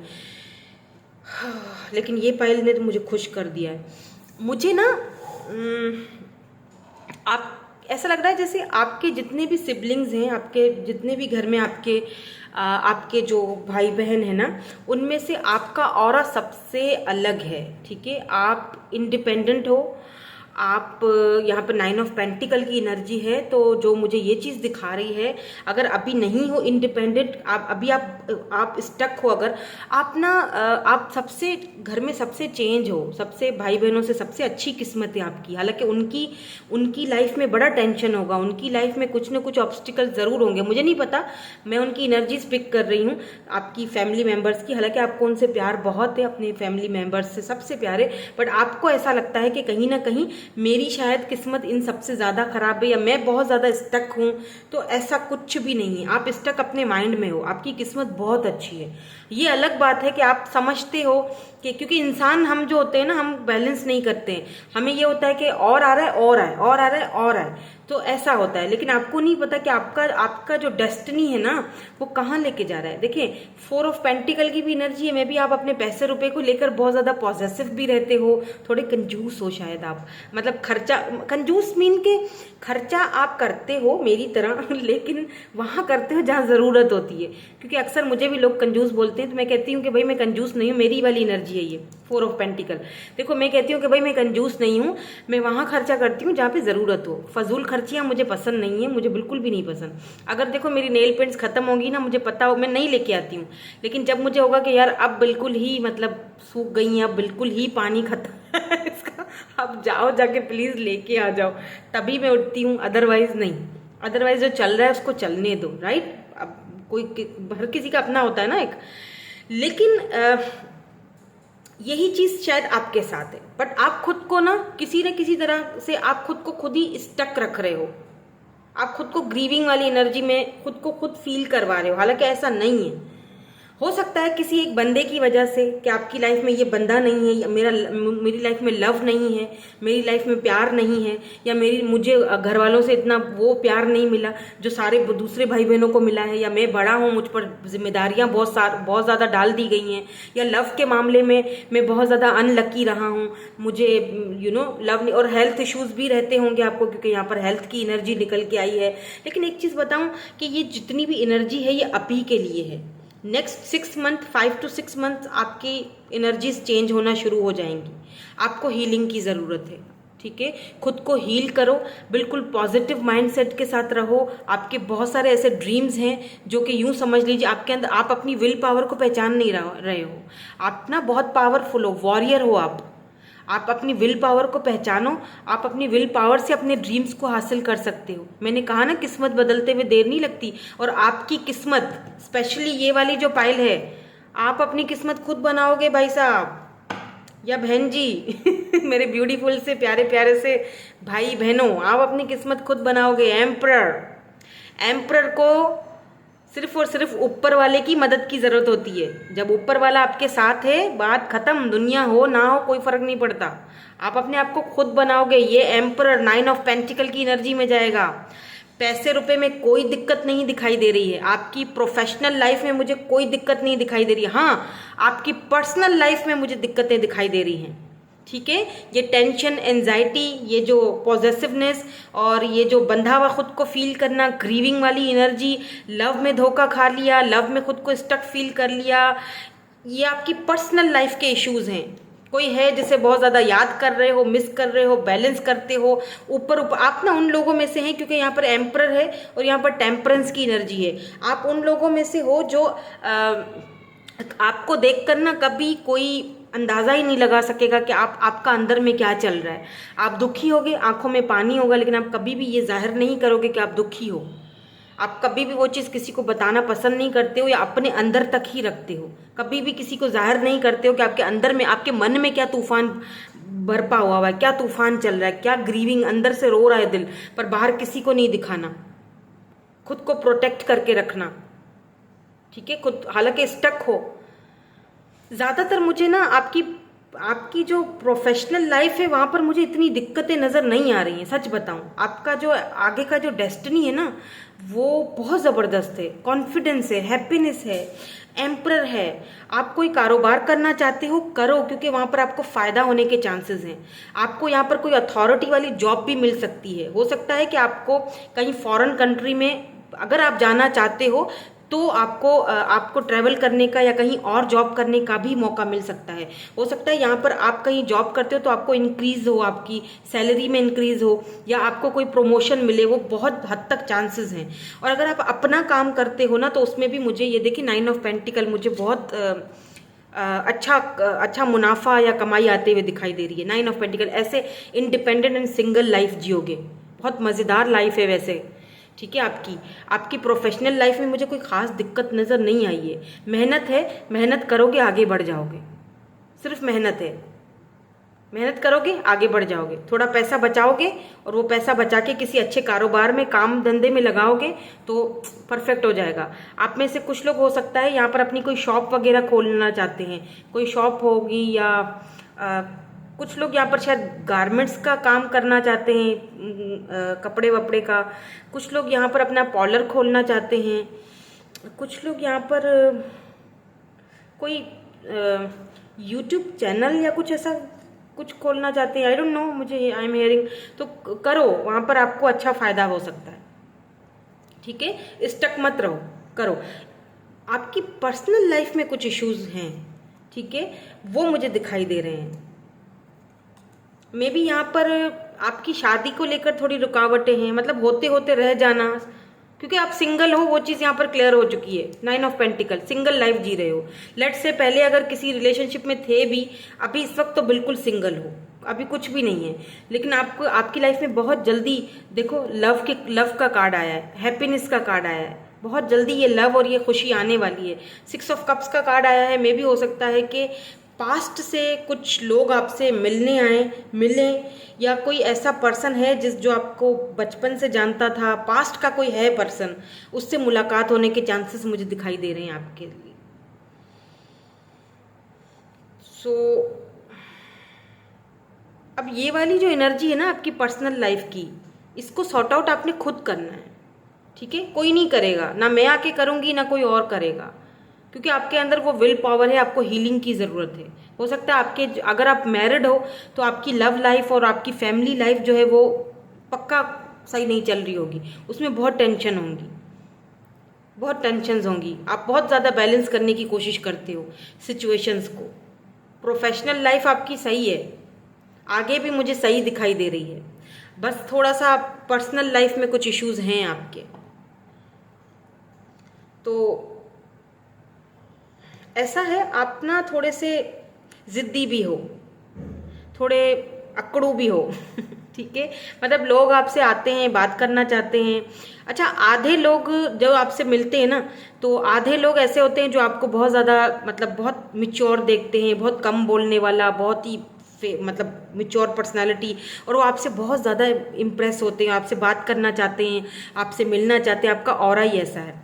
[SPEAKER 1] लेकिन ये पाइल ने तो मुझे खुश कर दिया है। मुझे ना आप ऐसा लग रहा है जैसे आपके जितने भी सिबलिंग्स हैं, आपके जितने भी घर में आपके जो भाई बहन है ना, उनमें से आपका ऑरा सबसे अलग है, ठीक है। आप इंडिपेंडेंट हो, आप यहाँ पर 9 ऑफ पेंटिकल की एनर्जी है, तो जो मुझे ये चीज़ दिखा रही है, अगर अभी नहीं हो इंडिपेंडेंट, आप अभी आप स्टक हो, अगर आप ना आप सबसे घर में सबसे चेंज हो, सबसे भाई बहनों से सबसे अच्छी किस्मत है आपकी। हालांकि उनकी लाइफ में बड़ा टेंशन होगा, उनकी लाइफ में कुछ ना कुछ ऑब्स्टिकल ज़रूर होंगे, मुझे नहीं पता, मैं उनकी एनर्जीज पिक कर रही हूँ आपकी फैमिली मेम्बर्स की। हालांकि आपको उनसे प्यार बहुत है, अपने फैमिली मेम्बर्स से सबसे प्यारे, बट आपको ऐसा लगता है कि कहीं ना कहीं मेरी शायद किस्मत इन सबसे ज़्यादा ख़राब है, या मैं बहुत ज़्यादा स्टक हूँ। तो ऐसा कुछ भी नहीं है, आप स्टक अपने माइंड में हो, आपकी किस्मत बहुत अच्छी है। ये अलग बात है कि आप समझते हो कि, क्योंकि इंसान हम जो होते हैं ना, हम बैलेंस नहीं करते हैं, हमें ये होता है कि और आ रहा है और आए, और आ रहा है और आए, तो ऐसा होता है। लेकिन आपको नहीं पता कि आपका जो डेस्टिनी है ना, वो कहाँ लेके जा रहा है। देखिए 4 ऑफ पेंटिकल की भी एनर्जी है, मे भी आप अपने पैसे रुपए को लेकर बहुत ज़्यादा पॉजेसिव भी रहते हो, थोड़े कंजूस हो शायद आप, मतलब खर्चा, कंजूस मीन के खर्चा आप करते हो मेरी तरह लेकिन वहाँ करते हो जहाँ ज़रूरत होती है। क्योंकि अक्सर मुझे भी लोग कंजूस बोलते हैं, तो मैं कहती हूँ कि भाई मैं कंजूस नहीं हूँ, मेरी वाली एनर्जी है ये 4 ऑफ पेंटिकल। देखो मैं कहती हूँ कि भाई मैं कंजूस नहीं हूँ, मैं वहाँ खर्चा करती हूँ जहाँ पे ज़रूरत हो। फजूल खर्चियाँ मुझे पसंद नहीं है, मुझे बिल्कुल भी नहीं पसंद। अगर देखो मेरी नेल पेंट्स खत्म होगी ना, मुझे पता हो, मैं नहीं लेके आती हूँ, लेकिन जब मुझे होगा कि यार अब बिल्कुल ही मतलब सूख गई हैं, अब बिल्कुल ही पानी खत्म है इसका, अब जाओ जाके प्लीज़ लेके आ जाओ, तभी मैं उठती हूँ, अदरवाइज नहीं। अदरवाइज जो चल रहा है उसको चलने दो, राइट। अब कोई हर किसी का अपना होता है ना एक, लेकिन यही चीज़ शायद आपके साथ है, बट आप खुद को ना किसी तरह से आप खुद को खुद ही स्टक रख रहे हो, आप खुद को ग्रीविंग वाली एनर्जी में खुद को खुद फील करवा रहे हो। हालांकि ऐसा नहीं है, हो सकता है किसी एक बंदे की वजह से कि आपकी लाइफ में ये बंदा नहीं है, या मेरी लाइफ में लव नहीं है, मेरी लाइफ में प्यार नहीं है, या मुझे घर वालों से इतना वो प्यार नहीं मिला जो सारे दूसरे भाई बहनों को मिला है, या मैं बड़ा हूँ, मुझ पर जिम्मेदारियाँ बहुत ज़्यादा डाल दी गई हैं, या लव के मामले में मैं बहुत ज़्यादा अनलकी रहा हूँ, मुझे लव नहीं। और हेल्थ इश्यूज़ भी रहते होंगे आपको, क्योंकि यहाँ पर हेल्थ की एनर्जी निकल के आई है। लेकिन एक चीज़ बताऊँ कि ये जितनी भी एनर्जी है ये अभी के लिए है। नेक्स्ट 6 मंथ, 5 to 6 मंथ आपकी एनर्जीज चेंज होना शुरू हो जाएंगी। आपको हीलिंग की ज़रूरत है, ठीक है। खुद को हील करो, बिल्कुल पॉजिटिव माइंडसेट के साथ रहो। आपके बहुत सारे ऐसे ड्रीम्स हैं जो कि यूं समझ लीजिए आपके अंदर, आप अपनी विल पावर को पहचान नहीं रहे हो। आप ना बहुत पावरफुल हो, वॉरियर हो आप अपनी विल पावर को पहचानो, आप अपनी विल पावर से अपने ड्रीम्स को हासिल कर सकते हो। मैंने कहा ना, किस्मत बदलते हुए देर नहीं लगती, और आपकी किस्मत, स्पेशली ये वाली जो पाइल है, आप अपनी किस्मत खुद बनाओगे भाई साहब या बहन जी मेरे ब्यूटीफुल से प्यारे प्यारे से भाई बहनों, आप अपनी किस्मत खुद बनाओगे। एम्परर को सिर्फ और सिर्फ ऊपर वाले की मदद की ज़रूरत होती है। जब ऊपर वाला आपके साथ है, बात ख़त्म, दुनिया हो ना हो कोई फ़र्क नहीं पड़ता, आप अपने आप को खुद बनाओगे। ये एम्परर 9 ऑफ पेंटिकल की एनर्जी में जाएगा। पैसे रुपए में कोई दिक्कत नहीं दिखाई दे रही है, आपकी प्रोफेशनल लाइफ में मुझे कोई दिक्कत नहीं दिखाई दे रही है। हाँ, आपकी पर्सनल लाइफ में मुझे दिक्कतें दिखाई दे रही हैं, ठीक है। ये टेंशन, एंजाइटी, ये जो पॉजेसिवनेस और ये जो बंधा हुआ खुद को फील करना, ग्रीविंग वाली एनर्जी, लव में धोखा खा लिया, लव में खुद को स्टक फील कर लिया, ये आपकी पर्सनल लाइफ के इश्यूज हैं। कोई है जिसे बहुत ज़्यादा याद कर रहे हो, मिस कर रहे हो, बैलेंस करते हो, ऊपर ऊपर आप ना उन लोगों में से हैं, क्योंकि यहाँ पर एम्परर है और यहाँ पर टेम्परेंस की एनर्जी है। आप उन लोगों में से हो जो आपको देखकर ना कभी कोई अंदाज़ा ही नहीं लगा सकेगा कि आपका अंदर में क्या चल रहा है। आप दुखी होगे, आंखों में पानी होगा, लेकिन आप कभी भी ये जाहिर नहीं करोगे कि आप दुखी हो। आप कभी भी वो चीज़ किसी को बताना पसंद नहीं करते हो या अपने अंदर तक ही रखते हो। कभी भी किसी को जाहिर नहीं करते हो कि आपके अंदर में, आपके मन में क्या तूफान बरपा हुआ है, क्या तूफान चल रहा है, क्या ग्रीविंग अंदर से रो रहा है दिल, पर बाहर किसी को नहीं दिखाना। खुद को प्रोटेक्ट करके रखना, ठीक है। खुद हालांकि स्टक हो। ज़्यादातर मुझे ना आपकी आपकी जो प्रोफेशनल लाइफ है वहाँ पर मुझे इतनी दिक्कतें नज़र नहीं आ रही हैं। सच बताऊँ, आपका जो आगे का जो डेस्टिनी है ना वो बहुत ज़बरदस्त है। कॉन्फिडेंस है, हैप्पीनेस है, एम्परर है। आप कोई कारोबार करना चाहते हो, करो, क्योंकि वहाँ पर आपको फ़ायदा होने के चांसेस हैं। आपको यहाँ पर कोई अथॉरिटी वाली जॉब भी मिल सकती है। हो सकता है कि आपको कहीं फॉरेन कंट्री में अगर आप जाना चाहते हो तो आपको ट्रैवल करने का या कहीं और जॉब करने का भी मौका मिल सकता है। हो सकता है यहाँ पर आप कहीं जॉब करते हो तो आपको इंक्रीज हो, आपकी सैलरी में इंक्रीज हो, या आपको कोई प्रमोशन मिले, वो बहुत हद तक चांसेस हैं। और अगर आप अपना काम करते हो ना तो उसमें भी मुझे ये देखिए 9 ऑफ पेंटिकल मुझे बहुत अच्छा मुनाफा या कमाई आते हुए दिखाई दे रही है। 9 ऑफ पेंटिकल, ऐसे इंडिपेंडेंट एंड सिंगल लाइफ जियोगे, बहुत मज़ेदार लाइफ है वैसे, ठीक है। आपकी प्रोफेशनल लाइफ में मुझे कोई खास दिक्कत नज़र नहीं आई है। मेहनत है, मेहनत करोगे आगे बढ़ जाओगे। सिर्फ मेहनत है, मेहनत करोगे आगे बढ़ जाओगे। थोड़ा पैसा बचाओगे और वो पैसा बचा के किसी अच्छे कारोबार में, काम धंधे में लगाओगे तो परफेक्ट हो जाएगा। आप में से कुछ लोग हो सकता है यहाँ पर अपनी कोई शॉप वगैरह खोलना चाहते हैं, कोई शॉप होगी, या कुछ लोग यहाँ पर शायद गारमेंट्स का काम करना चाहते हैं, कपड़े वपड़े का। कुछ लोग यहाँ पर अपना पार्लर खोलना चाहते हैं। कुछ लोग यहाँ पर कोई यूट्यूब चैनल या कुछ ऐसा कुछ खोलना चाहते हैं। आई डोंट नो, मुझे आई एम हियरिंग। तो करो, वहाँ पर आपको अच्छा फ़ायदा हो सकता है, ठीक है। स्टक मत रहो, करो। आपकी पर्सनल लाइफ में कुछ इश्यूज हैं, ठीक है, वो मुझे दिखाई दे रहे हैं। मे बी यहाँ पर आपकी शादी को लेकर थोड़ी रुकावटें हैं, मतलब होते होते रह जाना, क्योंकि आप सिंगल हो, वो चीज़ यहाँ पर क्लियर हो चुकी है। 9 ऑफ पेंटिकल, सिंगल लाइफ जी रहे हो। लेट से पहले अगर किसी रिलेशनशिप में थे भी, अभी इस वक्त तो बिल्कुल सिंगल हो, अभी कुछ भी नहीं है। लेकिन आपको आपकी लाइफ में बहुत जल्दी, देखो लव का कार्ड आया है, हैप्पीनेस का कार्ड आया है। बहुत जल्दी ये लव और ये खुशी आने वाली है। 6 ऑफ कप्स का कार्ड आया है। मे भी हो सकता है कि पास्ट से कुछ लोग आपसे मिलने आए, मिलें, या कोई ऐसा पर्सन है जो आपको बचपन से जानता था, पास्ट का कोई है पर्सन, उससे मुलाकात होने के चांसेस मुझे दिखाई दे रहे हैं आपके लिए। सो अब ये वाली जो एनर्जी है ना आपकी पर्सनल लाइफ की, इसको सॉर्ट आउट आपने खुद करना है, ठीक है। कोई नहीं करेगा, ना मैं आके करूँगी ना कोई और करेगा, क्योंकि आपके अंदर वो विल पावर है। आपको हीलिंग की ज़रूरत है। हो सकता है आपके, अगर आप मैरिड हो तो आपकी लव लाइफ और आपकी फैमिली लाइफ जो है वो पक्का सही नहीं चल रही होगी, उसमें बहुत टेंशन होंगी, बहुत टेंशन्स होंगी। आप बहुत ज़्यादा बैलेंस करने की कोशिश करते हो सिचुएशंस को। प्रोफेशनल लाइफ आपकी सही है, आगे भी मुझे सही दिखाई दे रही है, बस थोड़ा सा पर्सनल लाइफ में कुछ इश्यूज हैं आपके। तो ऐसा है, आप ना थोड़े से ज़िद्दी भी हो, थोड़े अकड़ू भी हो ठीक है। मतलब लोग आपसे आते हैं, बात करना चाहते हैं। अच्छा, आधे लोग जब आपसे मिलते हैं ना, तो आधे लोग ऐसे होते हैं जो आपको बहुत ज़्यादा, मतलब बहुत मिच्योर देखते हैं, बहुत कम बोलने वाला, बहुत ही मतलब मिच्योर पर्सनालिटी, और वो आपसे बहुत ज़्यादा इम्प्रेस होते हैं, आपसे बात करना चाहते हैं, आपसे मिलना चाहते हैं, आपका ऑरा ही ऐसा है।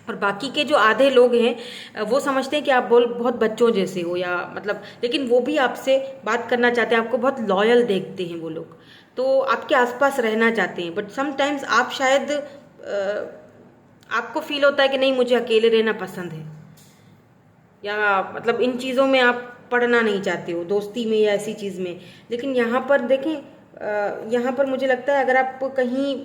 [SPEAKER 1] और बाकी के जो आधे लोग हैं वो समझते हैं कि आप बहुत बच्चों जैसे हो, या मतलब, लेकिन वो भी आपसे बात करना चाहते हैं, आपको बहुत लॉयल देखते हैं वो लोग, तो आपके आसपास रहना चाहते हैं। बट समटाइम्स आप शायद आपको फील होता है कि नहीं, मुझे अकेले रहना पसंद है, या मतलब इन चीज़ों में आप पढ़ना नहीं चाहते हो, दोस्ती में या ऐसी चीज़ में। लेकिन यहाँ पर देखें, यहाँ पर मुझे लगता है अगर आप कहीं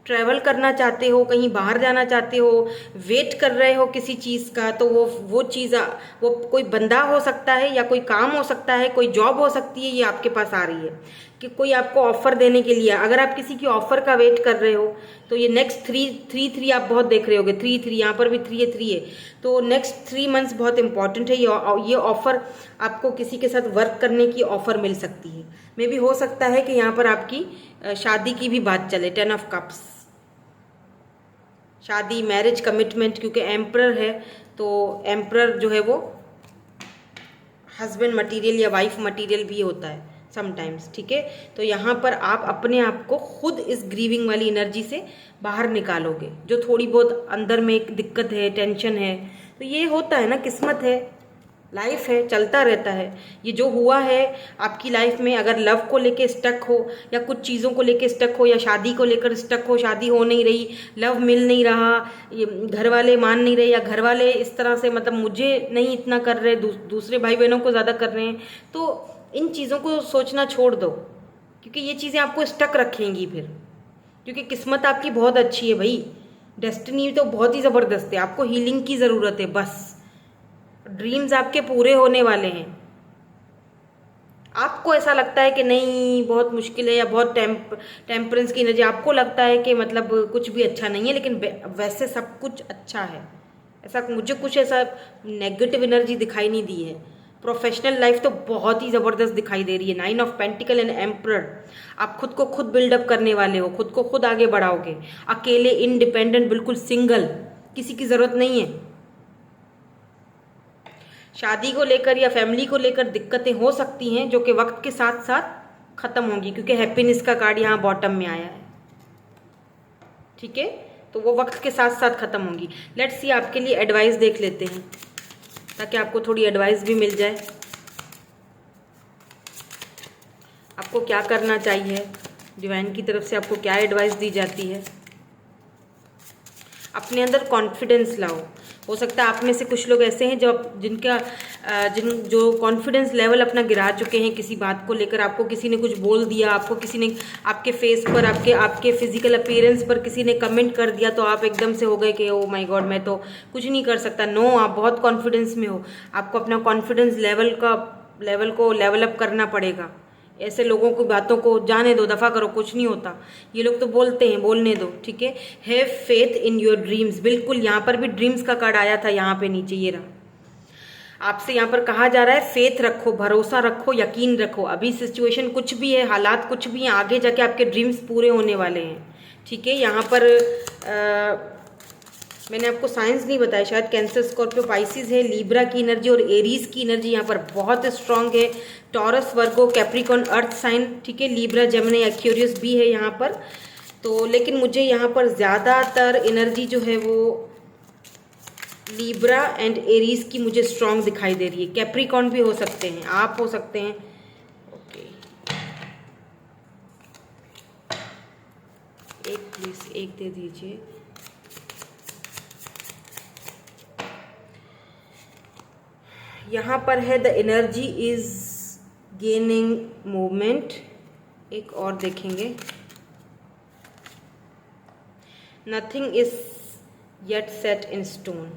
[SPEAKER 1] ट्रैवल करना चाहते हो, कहीं बाहर जाना चाहते हो, वेट कर रहे हो किसी चीज़ का, तो वो चीज़, वो कोई बंदा हो सकता है या कोई काम हो सकता है, कोई जॉब हो सकती है, ये आपके पास आ रही है कि कोई आपको ऑफर देने के लिए। अगर आप किसी की ऑफर का वेट कर रहे हो तो ये नेक्स्ट थ्री आप बहुत देख रहे होगे, थ्री यहाँ पर भी थ्री है, तो नेक्स्ट 3 मंथ्स बहुत इंपॉर्टेंट है। ये ऑफर आपको किसी के साथ वर्क करने की ऑफर मिल सकती है। मे भी हो सकता है कि यहाँ पर आपकी शादी की भी बात चले, 10 ऑफ कप्स, शादी, मैरिज, कमिटमेंट, क्योंकि एम्परर है तो एम्परर जो है वो हस्बैंड मटेरियल या वाइफ मटेरियल भी होता है समटाइम्स, ठीक है। तो यहाँ पर आप अपने आप को खुद इस ग्रीविंग वाली एनर्जी से बाहर निकालोगे। जो थोड़ी बहुत अंदर में एक दिक्कत है, टेंशन है, तो ये होता है ना, किस्मत है, लाइफ है, चलता रहता है। ये जो हुआ है आपकी लाइफ में, अगर लव को लेके स्टक हो या कुछ चीज़ों को लेके स्टक हो या शादी को लेकर स्टक हो, शादी हो नहीं रही, लव मिल नहीं रहा, घर वाले मान नहीं रहे, या घर वाले इस तरह से मतलब मुझे नहीं इतना कर रहे, दूसरे भाई बहनों को ज़्यादा कर रहे हैं, तो इन चीज़ों को सोचना छोड़ दो, क्योंकि ये चीज़ें आपको स्टक रखेंगी फिर। क्योंकि किस्मत आपकी बहुत अच्छी है भाई, डेस्टिनी तो बहुत ही ज़बरदस्त है, आपको हीलिंग की ज़रूरत है बस। ड्रीम्स आपके पूरे होने वाले हैं। आपको ऐसा लगता है कि नहीं बहुत मुश्किल है या बहुत टेम्परेंस की एनर्जी, आपको लगता है कि मतलब कुछ भी अच्छा नहीं है, लेकिन वैसे सब कुछ अच्छा है। ऐसा मुझे कुछ ऐसा नेगेटिव एनर्जी दिखाई नहीं दी है। प्रोफेशनल लाइफ तो बहुत ही ज़बरदस्त दिखाई दे रही है। 9 ऑफ पेंटिकल एंड एम्परर, आप खुद को खुद बिल्डअप करने वाले हो, खुद को खुद आगे बढ़ाओगे, अकेले, इंडिपेंडेंट, बिल्कुल सिंगल, किसी की ज़रूरत नहीं है। शादी को लेकर या फैमिली को लेकर दिक्कतें हो सकती हैं, जो कि वक्त के साथ साथ ख़त्म होंगी, क्योंकि हैप्पीनेस का कार्ड यहाँ बॉटम में आया है, ठीक है। तो वो वक्त के साथ साथ ख़त्म होंगी। लेट्स सी, आपके लिए एडवाइस देख लेते हैं ताकि आपको थोड़ी एडवाइस भी मिल जाए। आपको क्या करना चाहिए, डिवाइन की तरफ से आपको क्या एडवाइस दी जाती है। अपने अंदर कॉन्फिडेंस लाओ। हो सकता है आप में से कुछ लोग ऐसे हैं जो कॉन्फिडेंस लेवल अपना गिरा चुके हैं किसी बात को लेकर। आपको किसी ने कुछ बोल दिया, आपको किसी ने आपके फेस पर, आपके फिजिकल अपीयरेंस पर किसी ने कमेंट कर दिया, तो आप एकदम से हो गए कि ओ माय गॉड, मैं तो कुछ नहीं कर सकता। नो, आप बहुत कॉन्फिडेंस में हो। आपको अपना कॉन्फिडेंस लेवल को लेवल अप करना पड़ेगा। ऐसे लोगों की बातों को जाने दो, दफ़ा करो, कुछ नहीं होता। ये लोग तो बोलते हैं, बोलने दो, ठीक है। Have faith in your dreams, बिल्कुल। यहाँ पर भी ड्रीम्स का कार्ड आया था, यहाँ पे नीचे ये रहा। आपसे यहाँ पर कहा जा रहा है फेथ रखो, भरोसा रखो, यकीन रखो। अभी सिचुएशन कुछ भी है, हालात कुछ भी हैं, आगे जाके आपके ड्रीम्स पूरे होने वाले हैं, ठीक है। यहाँ पर मैंने आपको साइंस नहीं बताया, शायद कैंसर, स्कॉर्पियो, पाइसिस है, लीब्रा की एनर्जी और एरीज की एनर्जी यहाँ पर बहुत स्ट्रांग है। टॉरस, वर्गो, कैप्रिकॉर्न, अर्थ साइन, ठीक है। लीब्रा, जेमिनी, एक्वेरियस भी है यहाँ पर। तो लेकिन मुझे यहाँ पर ज़्यादातर एनर्जी जो है वो लीब्रा एंड एरीज की मुझे स्ट्रांग दिखाई दे रही है। कैप्रिकॉर्न भी हो सकते हैं, आप हो सकते हैं, ओके। एक प्लीज, एक दे दीजिए। यहाँ पर है the energy is gaining movement. एक और देखेंगे, nothing is yet set in stone.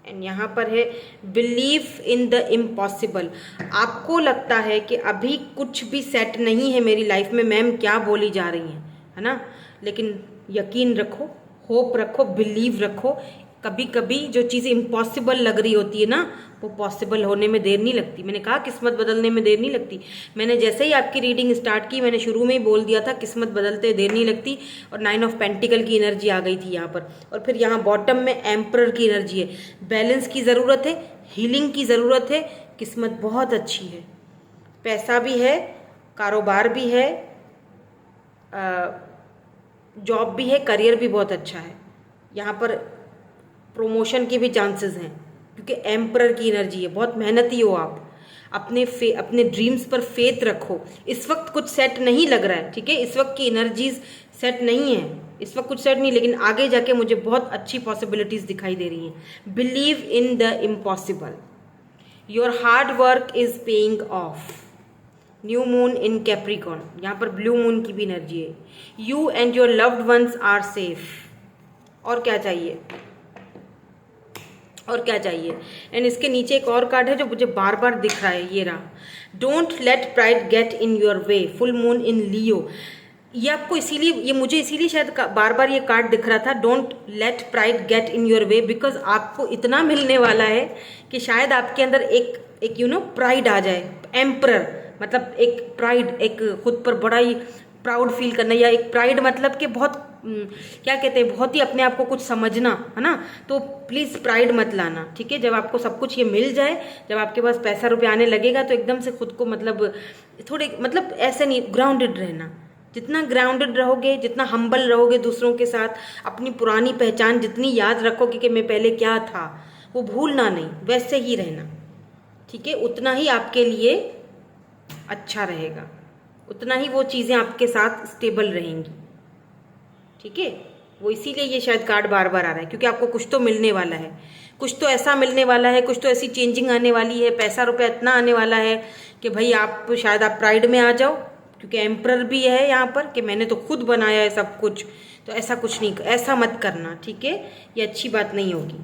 [SPEAKER 1] And यहाँ पर है बिलीव इन द इम्पॉसिबल। आपको लगता है कि अभी कुछ भी सेट नहीं है मेरी लाइफ में, मैम क्या बोली जा रही हैं, है ना। लेकिन यकीन रखो, होप रखो, बिलीव रखो। कभी कभी जो चीज़ें इम्पॉसिबल लग रही होती है ना, वो पॉसिबल होने में देर नहीं लगती। मैंने कहा किस्मत बदलने में देर नहीं लगती। मैंने जैसे ही आपकी रीडिंग स्टार्ट की, मैंने शुरू में ही बोल दिया था किस्मत बदलते देर नहीं लगती। और 9 ऑफ पेंटिकल की एनर्जी आ गई थी यहाँ पर। और फिर यहाँ बॉटम में एम्परर की एनर्जी है। बैलेंस की ज़रूरत है, हीलिंग की ज़रूरत है। किस्मत बहुत अच्छी है, पैसा भी है, कारोबार भी है, जॉब भी है, करियर भी बहुत अच्छा है। यहाँ पर प्रमोशन के भी चांसेस हैं, क्योंकि एम्परर की एनर्जी है। बहुत मेहनती हो आप, अपने ड्रीम्स पर फेथ रखो। इस वक्त कुछ सेट नहीं लग रहा है, ठीक है। इस वक्त की एनर्जीज सेट नहीं है, इस वक्त कुछ सेट नहीं, लेकिन आगे जाके मुझे बहुत अच्छी पॉसिबिलिटीज दिखाई दे रही हैं। Believe in the impossible, your hard work is paying off. New moon in Capricorn, यहाँ पर ब्लू मून की भी एनर्जी है। You and your loved ones are safe. और क्या चाहिए, और क्या चाहिए। एंड इसके नीचे एक और कार्ड है जो मुझे बार बार दिख रहा है, ये रहा, don't let pride get in your way, full moon in Leo. ये आपको इसीलिए, ये मुझे इसीलिए शायद बार बार ये कार्ड दिख रहा था, don't let pride get in your way, because आपको इतना मिलने वाला है कि शायद आपके अंदर एक यू नो प्राइड आ जाए, एम्परर मतलब एक प्राइड, एक खुद पर बड़ा ही प्राउड फील करना, या एक प्राइड मतलब कि बहुत क्या कहते हैं, बहुत ही अपने आप को कुछ समझना, है ना। तो प्लीज़ प्राइड मत लाना, ठीक है। जब आपको सब कुछ ये मिल जाए, जब आपके पास पैसा रुपया आने लगेगा, तो एकदम से खुद को मतलब थोड़े मतलब ऐसे नहीं, ग्राउंडेड रहना। जितना ग्राउंडेड रहोगे, जितना हम्बल रहोगे दूसरों के साथ, अपनी पुरानी पहचान जितनी याद रखोगे कि मैं पहले क्या था, वो भूलना नहीं, वैसे ही रहना, ठीक है। उतना ही आपके लिए अच्छा रहेगा, उतना ही वो चीज़ें आपके साथ स्टेबल रहेंगी, ठीक है। वो इसीलिए ये शायद कार्ड बार बार आ रहा है, क्योंकि आपको कुछ तो मिलने वाला है, कुछ तो ऐसा मिलने वाला है, कुछ तो ऐसी चेंजिंग आने वाली है, पैसा रुपया इतना आने वाला है कि भाई आप शायद आप प्राइड में आ जाओ, क्योंकि एम्परर भी है यहाँ पर कि मैंने तो खुद बनाया है सब कुछ। तो ऐसा कुछ नहीं, ऐसा मत करना, ठीक है। ये अच्छी बात नहीं होगी।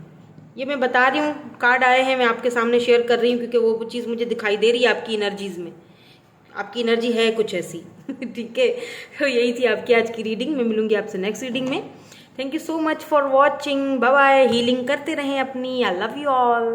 [SPEAKER 1] ये मैं बता रही हूँ, कार्ड आए हैं, मैं आपके सामने शेयर कर रही हूँ, क्योंकि वो चीज़ मुझे दिखाई दे रही है आपकी एनर्जीज में, आपकी एनर्जी है कुछ ऐसी ठीक है। तो यही थी आपकी आज की रीडिंग। मैं मिलूंगी आपसे नेक्स्ट रीडिंग में। Thank you so much for watching, bye bye. Healing करते रहें अपनी। I love you all.